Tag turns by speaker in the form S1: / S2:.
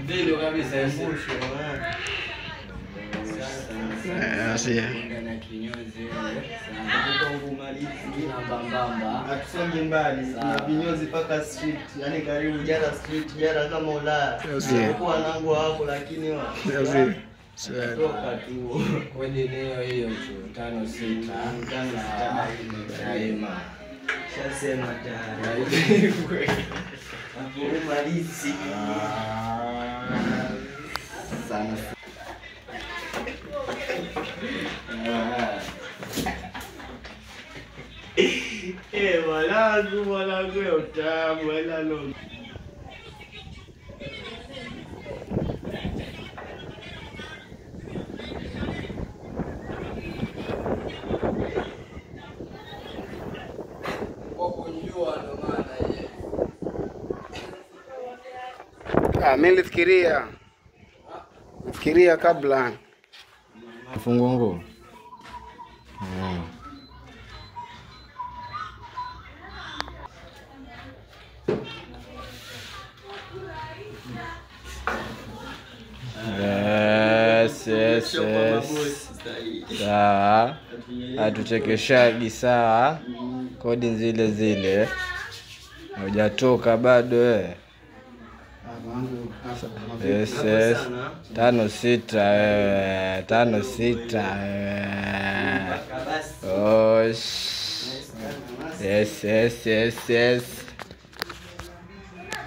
S1: Ndio kabisa hizo.
S2: Asia.
S1: Na kinyozi Mungu malizi na bambamba.
S3: Atusonge mbali na vinyozi paka street, yani karibu Jara street, Jara kama Ulaya. Kwa nangu hapo lakini wa. Toka tu.
S1: Kodi leo hiyo tu 5-6 daima.
S3: Shasema tayari. Mungu malizi.
S1: Sana.
S3: Mwanangu ya utamu wala lo.
S2: Mimi nilifikiria kabla
S1: Fungu nguo. Yes. Sawa. Atuchekeshaji sawa. Kodi zile. Hujatoka bado wewe. Yes. 5-6 5-6 Oh. Yes.